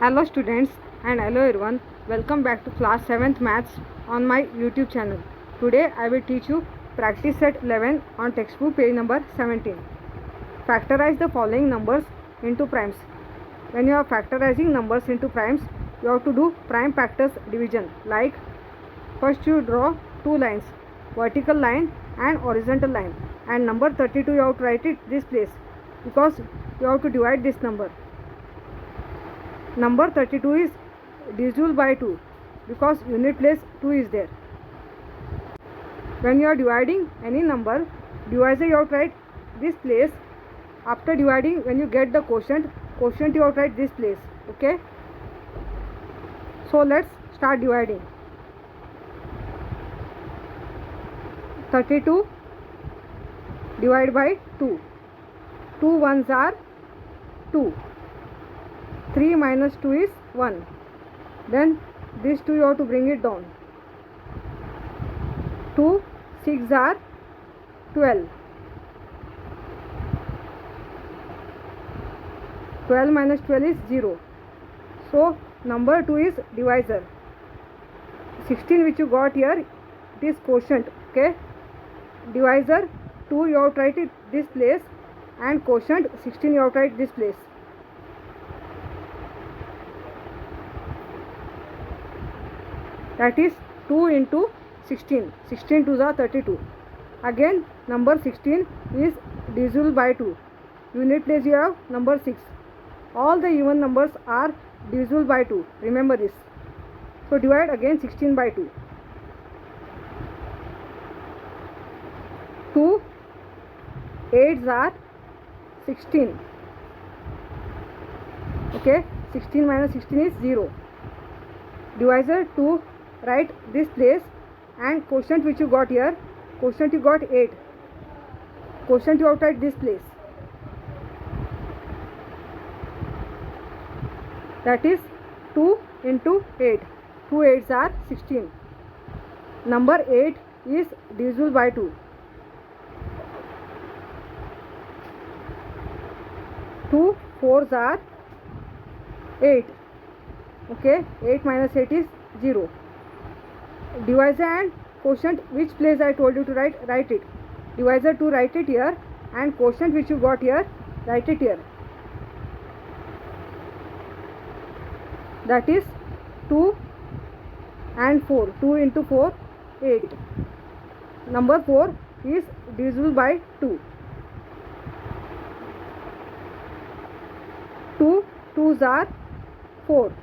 Hello students and hello everyone. Welcome back to class 7th maths on my YouTube channel. Today I will teach you practice set 11 on textbook page number 17. Factorize the following numbers into primes. When you are factorizing numbers into primes, you have to do prime factors division. Like first you draw two lines, vertical line and horizontal line, and number 32 you have to write it this place because you have to divide this number. Number 32 is divisible by 2 because unit place 2 is there. When you are dividing any number, divisor you have to write this place. After dividing, when you get the quotient you have to write this place. Okay. So let's start dividing. 32 divided by 2. 2 ones are 2. 3 minus 2 is 1. Then this 2 you have to bring it down. 2 6 are 12. 12 minus 12 is 0. So number 2 is divisor. 16 which you got here, it is quotient. Okay. Divisor 2 you have to write it this place, and quotient 16 you have to write this place. That is 2 into 16. 16 2s are 32. Again number 16 is divisible by 2. Unit place you have number 6. All the even numbers are divisible by 2. Remember this. So divide again 16 by 2. 2 8s are 16. Okay. 16 minus 16 is 0. Divisor 2 write this place, and quotient which you got here, quotient you got 8. Quotient you have to write this place. That is 2 into 8. 2 8s are 16. Number 8 is divisible by 2. 2 4s are 8. Okay, 8 minus 8 is 0. Divisor and quotient, which place I told you to write it. Divisor 2 write it here, and quotient which you got here, write it here. That is 2 and 4. 2 into 4 8. Number 4 is divisible by 2. 2 2s are 4.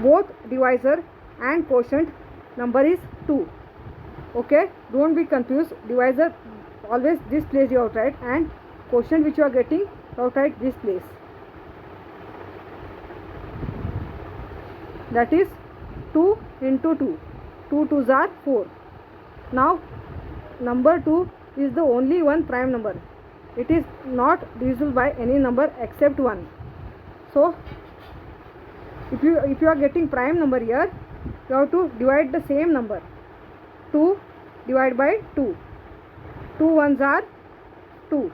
Both divisor and quotient number is 2. Okay, don't be confused. Divisor always this place you have to write, and quotient which you are getting you have to write this place. That is 2 into 2. 2 2s are 4. Now number 2 is the only one prime number. It is not divisible by any number except 1. So if you are getting prime number here, you have to divide the same number. 2 divided by 2. 2 ones are 2.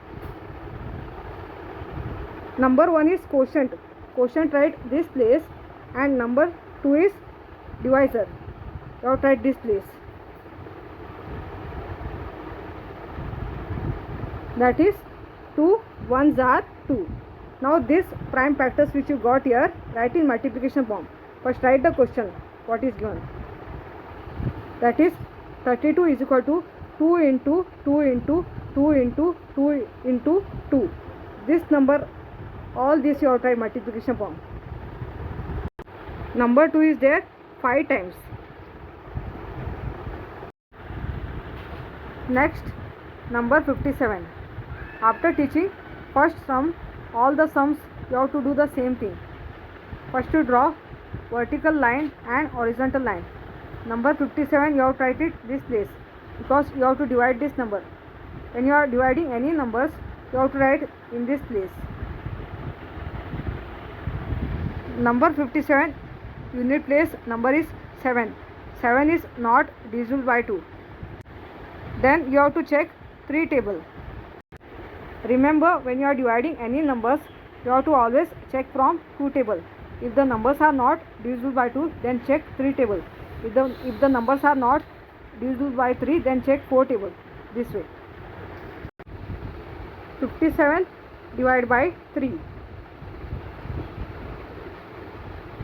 Number 1 is quotient. Quotient write this place, and number 2 is divisor. You have to write this place. That is 2 ones are 2. Now this prime factors which you got here, write in multiplication form. First write the question what is given. That is 32 is equal to 2 into 2 into 2 into 2 into 2. This number, all this you have to write multiplication form. Number 2 is there 5 times. Next, number 57. After teaching first sum, all the sums you have to do the same thing. First you draw vertical line and horizontal line. Number 57 you have to write it this place because you have to divide this number. When you are dividing any numbers, you have to write in this place. Number 57 unit place number is 7. 7 is not divisible by 2. Then you have to check 3 table. Remember, when you are dividing any numbers, you have to always check from 2 table. If the numbers are not divisible by 2, then check 3 table. If the numbers are not divisible by 3, then check 4 table. This way. 57 divided by 3.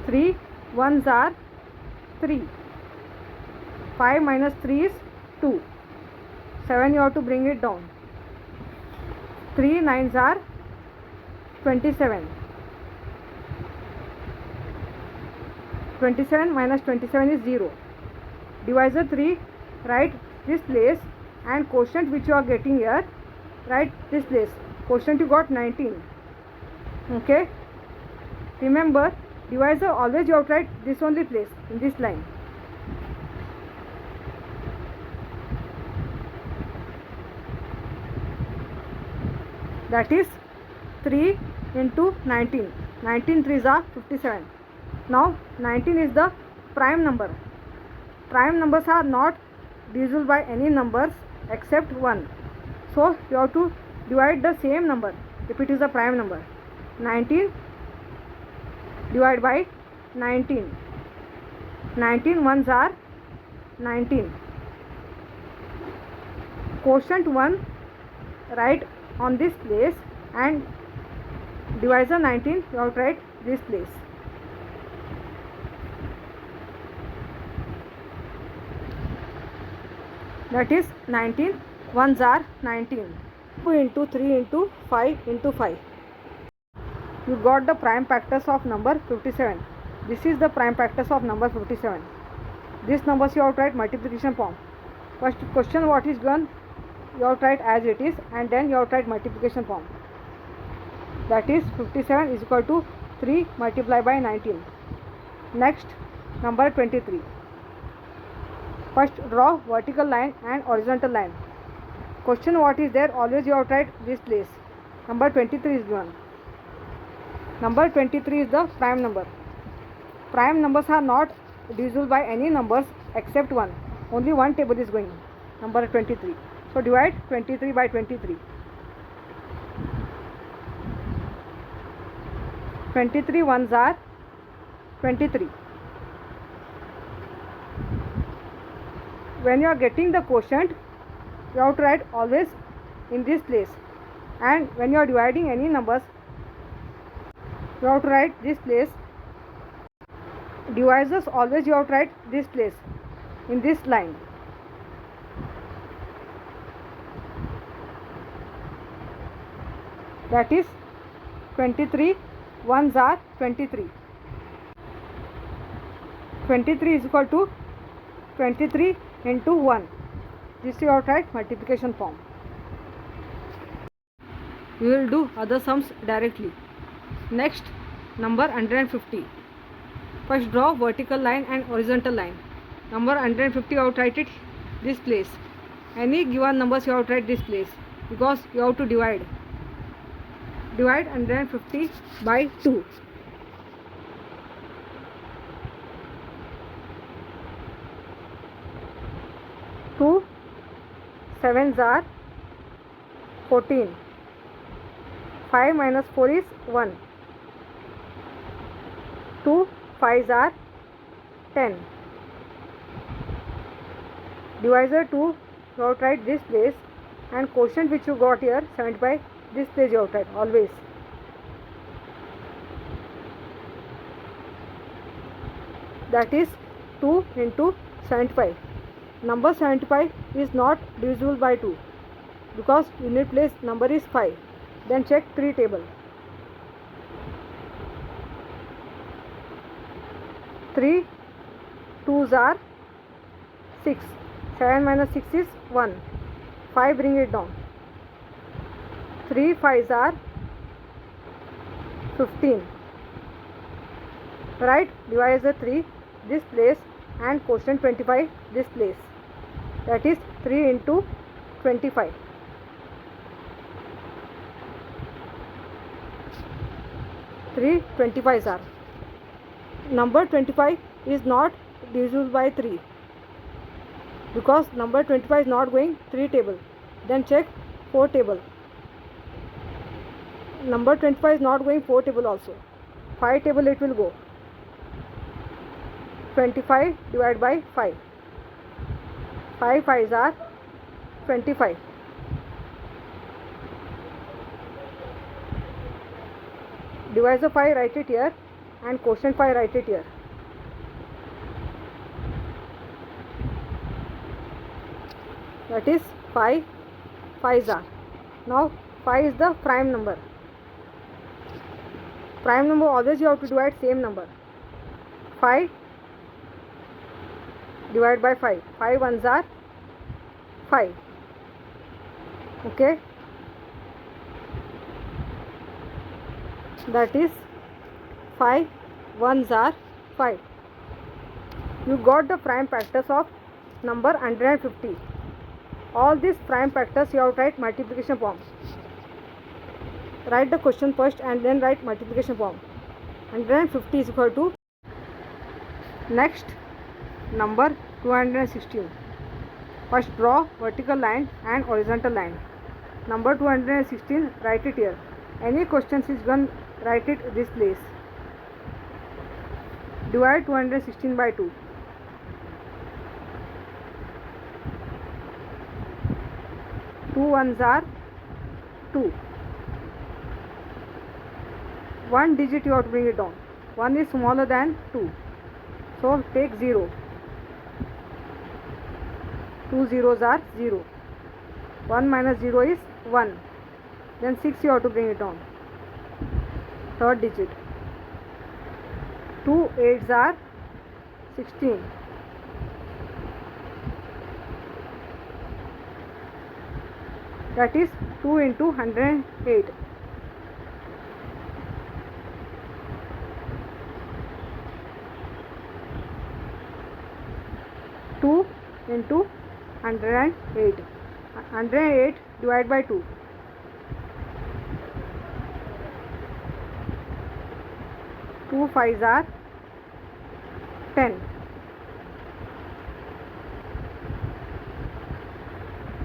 3 ones are 3. 5 minus 3 is 2. 7 you have to bring it down. 3 nines are 27. 27 minus 27 is 0. Divisor 3, write this place, and quotient which you are getting here, write this place. Quotient you got 19. Okay. Remember, divisor always you have to write this only place in this line. That is 3 into 19. 19 3s are 57. Now 19 is the prime number. Prime numbers are not divisible by any numbers except 1. So you have to divide the same number if it is a prime number. 19 divided by 19. 19 ones are 19. Quotient 1 write on this place, and divisor 19 you have to write this place. That is 19 ones are 19. 2 into 3 into 5 into 5. You got the prime factors of number 57. This is the prime factors of number 57. These numbers you have to write multiplication form. First question what is given, you have to write as it is, and then you have to write multiplication form. That is 57 is equal to 3 multiplied by 19. Next, number 23. First draw vertical line and horizontal line. Question what is there, always you have to write this place. Number 23 is given. Number 23 is the prime number. Prime numbers are not divisible by any numbers except 1. Only one table is going. Number 23. So divide 23 by 23. 23 ones are 23. When you are getting the quotient, you have to write always in this place, and when you are dividing any numbers, you have to write this place. Divisors always you have to write this place in this line. That is 23 ones are 23. 23 is equal to 23 into 1. This you have to write multiplication form. We will do other sums directly. Next, number 150. First draw vertical line and horizontal line. Number 150 you have to write it this place. Any given numbers you have to write this place, because you have to divide. Divide 150 by 2. 2 sevens are 14. 5 minus 4 is 1. 2 5s are 10. Divisor 2 you have to write this place, and quotient which you got here 75, this place you have to write always. That is 2 into 75. Number 75 is not divisible by 2 because unit place number is 5. Then check 3 table. 3 2s are 6. 7 minus 6 is 1. 5 bring it down. 3 5s are 15. Write divisor 3 this place and quotient 25 this place. That is 3 into 25. 3 25s are. Number 25 is not divisible by 3 because number 25 is not going 3 table. Then check 4 table. Number 25 is not going 4 table also. 5 table it will go. 25 divided by 5. 5 5s are 25. Divisor 5 write it here and quotient 5 write it here. That is 5 5s are. Now 5 is the prime number. Prime number always you have to divide same number. 5 divided by 5. 5 ones are 5. Okay. That is 5 ones are 5. You got the prime factors of number 150. All these prime factors you have to write multiplication form. Write the question first and then write multiplication form. 150 is equal to, next, number 216. First draw vertical line and horizontal line. Number 216 write it here. Any questions is done, write it this place. Divide 216 by 2. 2 ones are 2. 1 digit you have to bring it down. 1 is smaller than 2. So take 0. 2 zeros are 0. 1 minus 0 is 1. Then 6 you have to bring it down. Third digit. 2 8s are 16. That is 2 into 108. 2 into 108. 108 divided by 2. 2 5s are 10.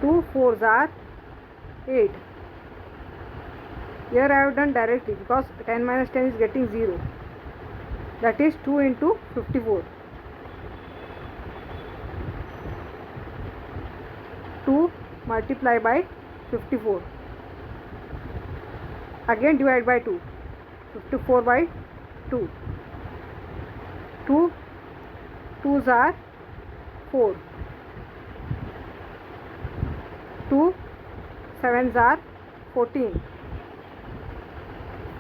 2 4s are 8. Here I have done directly because 10 minus 10 is getting 0. That is 2 into 54. 2 multiply by 54. Again divide by 2. 54 by 2. 2 2s are 4. 2 7s are 14.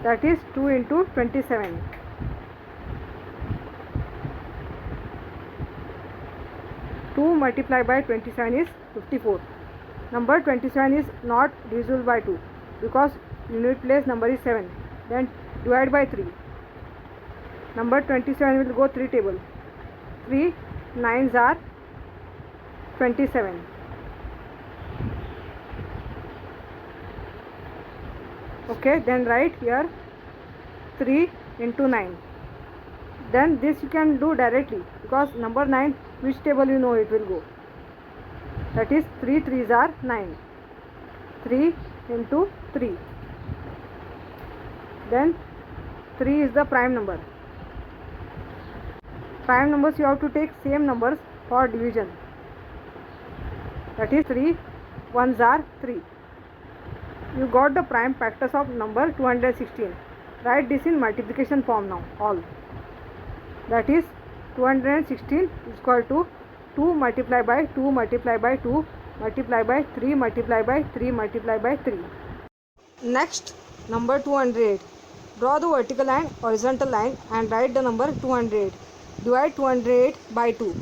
That is 2 into 27. 2 multiplied by 27 is 54. Number 27 is not divisible by 2 because unit place number is 7. Then divide by 3. Number 27 will go 3 table. 3 9s are 27. Okay, then write here 3 into 9. Then this you can do directly because number 9, which table you know it will go. That is 3 3s are 9. 3 into 3. Then 3 is the prime number. Prime numbers you have to take same numbers for division. That is 3 1s are 3. You got the prime factors of number 216. Write this in multiplication form now, all. That is 216 is equal to 2 multiplied by 2 multiplied by 2 multiplied by 3 multiplied by 3 multiplied by 3. Next, number 208. Draw the vertical line, horizontal line and write the number 208. Divide 208 by 2.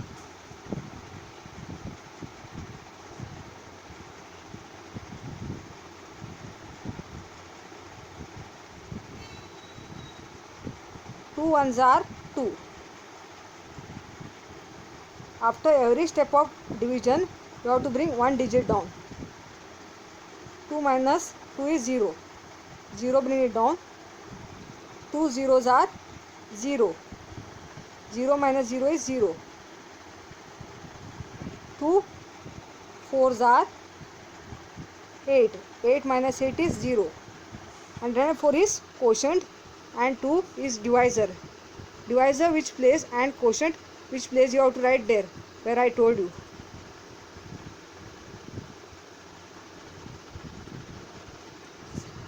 2 ones are 2. After every step of division, you have to bring one digit down. 2 minus 2 is 0. 0 bring it down. 2 zeros are 0. 0 minus 0 is 0. 2 4s are 8. 8 minus 8 is 0. 104 is quotient and 2 is divisor. Divisor which place and quotient which place you have to write there where I told you.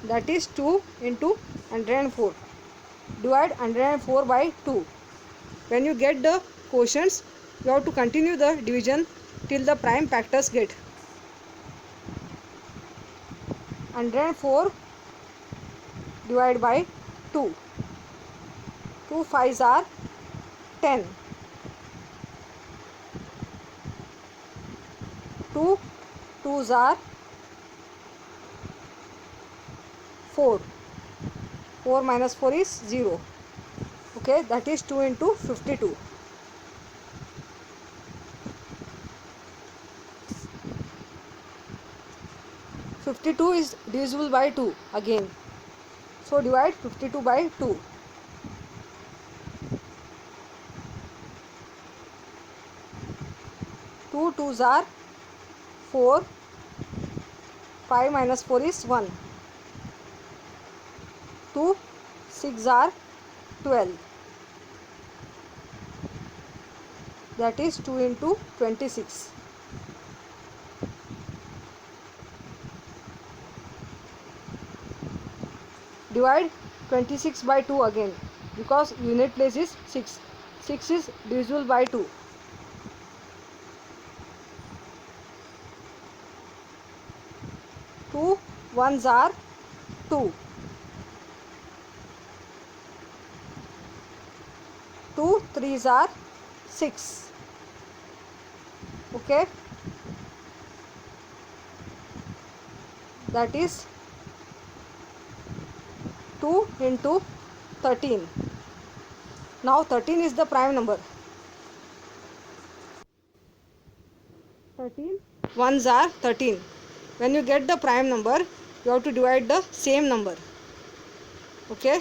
That is 2 into 104. Divide 104 by 2. When you get the quotients, you have to continue the division till the prime factors get. 104 divided by 2. 2 5s are 10. 2 2s are 4. 4 minus 4 is 0. Okay, that is 2 into 52. 52 is divisible by 2 again. So divide 52 by 2. 2 2s are 4. 5 minus 4 is 1. 2 6 are 12. That is 2 into 26. Divide 26 by 2 again because unit place is 6. 6 is divisible by 2. 2 1s are 2. 2 3s are 6. Okay, that is 2 into 13. Now 13 is the prime number. 13 ones are 13. When you get the prime number, you have to divide the same number. Okay,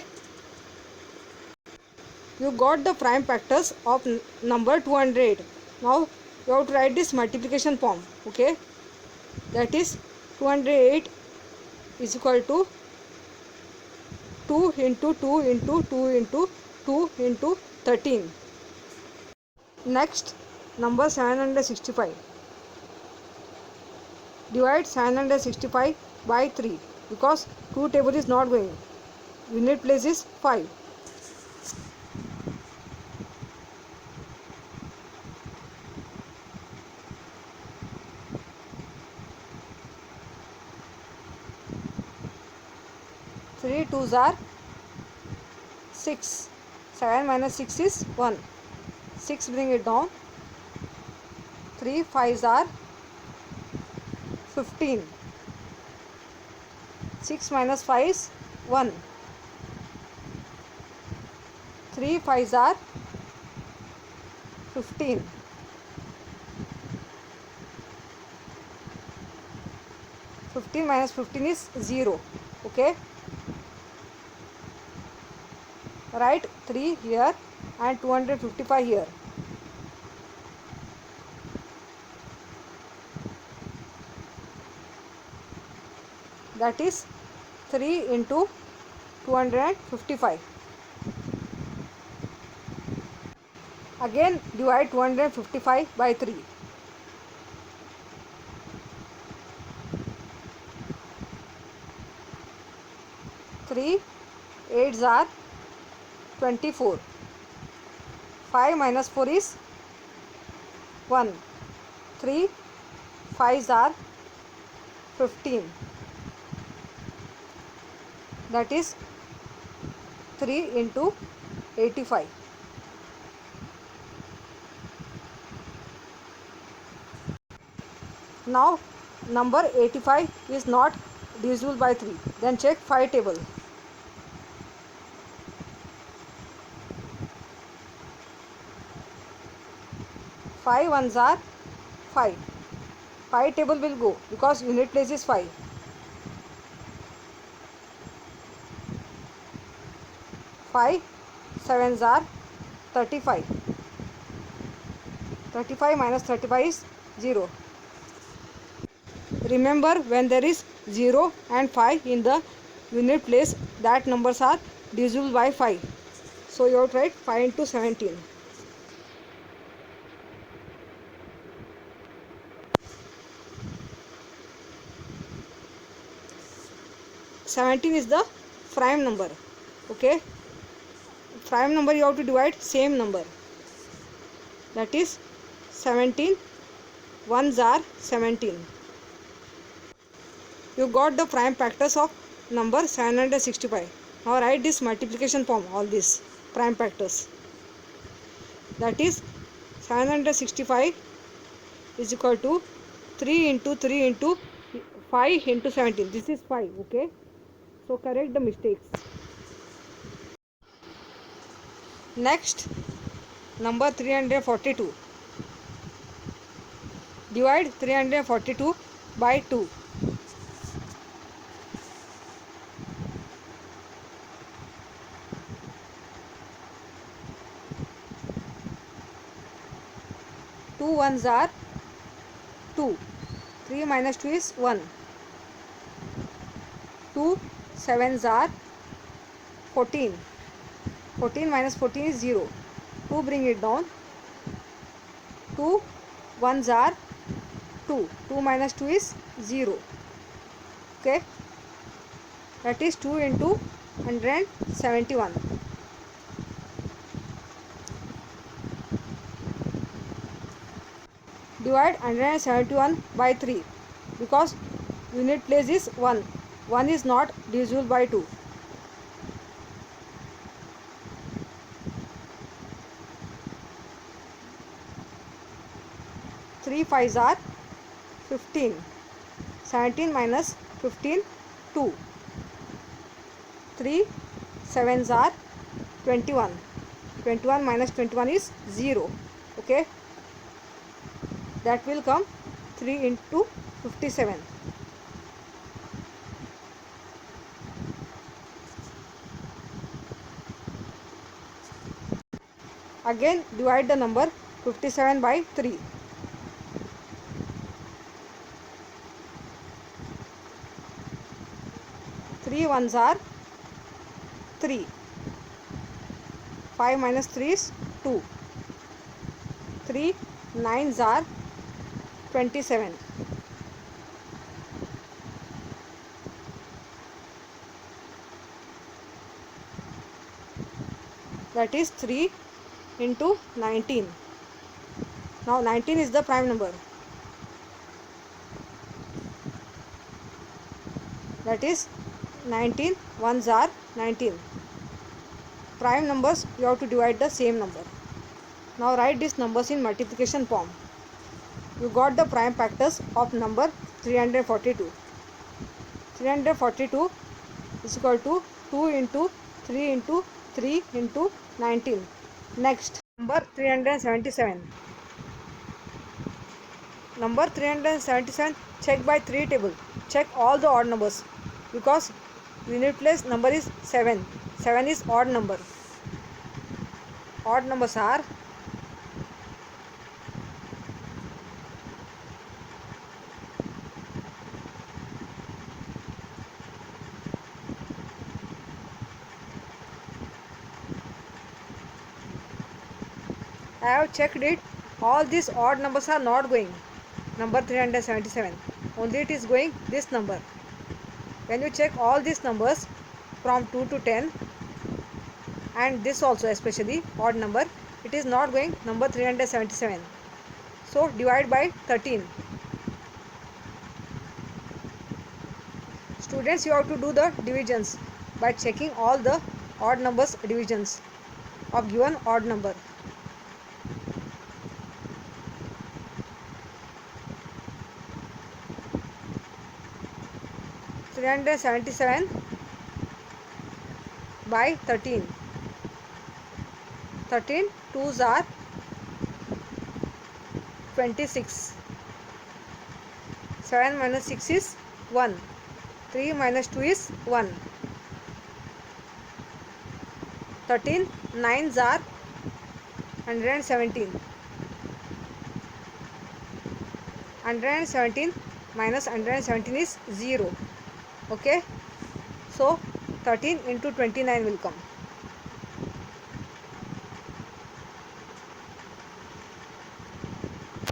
you got the prime factors of number 208. Now you have to write this multiplication form. Okay, that is 208 is equal to 2 into 2 into 2 into 2 into 13. Next, number 765. Divide 765 by 3 because 2 table is not going. Unit place is 5. 3 2s are 6. 7 minus 6 is 1. 6 bring it down. 3 5s are 15. 6 minus 5 is 1. 3 5s are 15. 15 minus 15 is 0. Okay, write 3 here and 255 here. That is 3 into 255. Again divide 255 by 3. 3 8s are 24. 5 minus 4 is 1. 3 5s are 15. That is 3 into 85. Now number 85 is not divisible by 3. Then check 5 table. 5 ones are 5. 5 table will go because unit place is 5. 5 sevens are 35. 35 minus 35 is 0. Remember, when there is 0 and 5 in the unit place that numbers are divisible by 5. So you have to write 5 into 17. 17 is the prime number. Okay, prime number you have to divide same number, that is 17 ones are 17. You got the prime factors of number 765. Now write this multiplication form, all these prime factors, that is 765 is equal to 3 into 3 into 5 into 17. This is 5. Okay, so correct the mistakes. Next, number 342. Divide 342 by 2. Two ones are 2. 3 minus 2 is 1. 2 sevens are 14. 14 minus 14 is 0. 2 bring it down. 2 ones are 2. 2 minus 2 is 0. Okay, that is 2 into 171. Divide 171 by 3 because unit place is 1. 1 is not divisible by 2. 3 5s are 15. 17 minus 15, 2. 3 7s are 21. 21 minus 21 is 0. Okay, that will come 3 into 57. Again divide the number 57 by 3. 3 ones are 3. 5 minus 3 is 2. 3 nines are 27. That is 3 into 19. Now 19 is the prime number. That is 19 ones are 19. Prime numbers you have to divide the same number. Now write these numbers in multiplication form. You got the prime factors of number 342. 342 is equal to 2 into 3 into 3 into 19. Next, number 377. Number 377, check by 3 table. Check all the odd numbers because unit place number is 7. 7 is odd number. Odd numbers are 'I have checked it. All these odd numbers are not going. Number 377. Only it is going this number. When you check all these numbers from 2 to 10 and this also especially odd number, it is not going number 377. So divide by 13. Students, you have to do the divisions by checking all the odd numbers divisions of given odd number. 377 by 13. 13 twos are 26. 7 minus 6 is 1. 3 minus 2 is 1. 13 nines are 117. 117 minus 117 is 0. Okay, So 13 into 29 will come.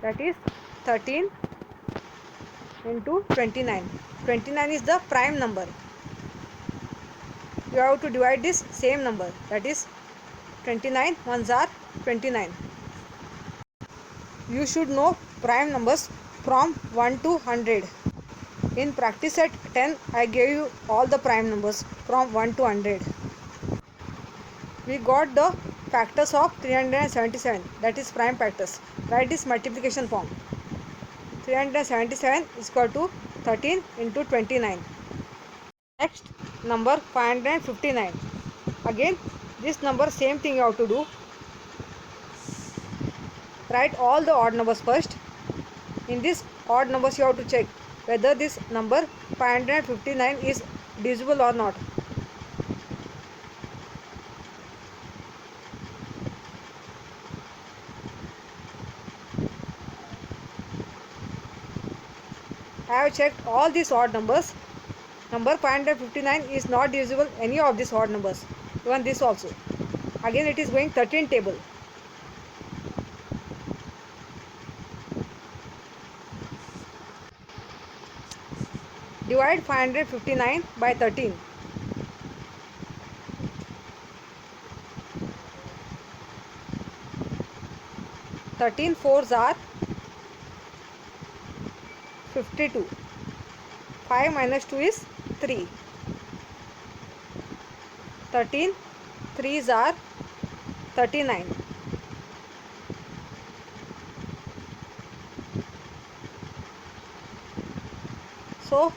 That is 13 into 29. 29 is the prime number. You have to divide this same number. That is 29 ones are 29. You should know prime numbers from 1 to 100. In practice set 10, I gave you all the prime numbers from 1 to 100. We got the factors of 377, that is prime factors. Write this multiplication form. 377 is equal to 13 into 29. Next, number 559. Again, this number same thing you have to do. Write all the odd numbers first. In this odd numbers you have to check whether this number 559 is divisible or not. I have checked all these odd numbers. Number 559 is not divisible any of these odd numbers. Even this also. Again it is going 13 table. Divide 559 by 13. 13 fours are 52. 5 minus 2 is 3. 13 threes are 39. So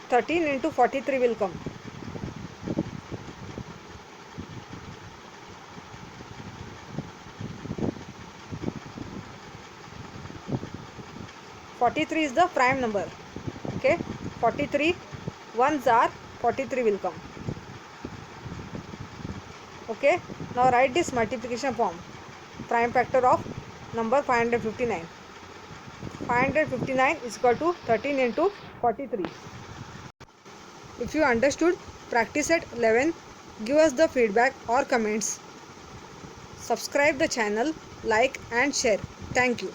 13 into 43 will come. Forty-three is the prime number. Okay, 43 ones are 43 will come. Okay, now write this multiplication form. Prime factor of number 559. 559 is equal to 13 into 43. If you understood practice at 11, give us the feedback or comments. Subscribe the channel, like and share. Thank you.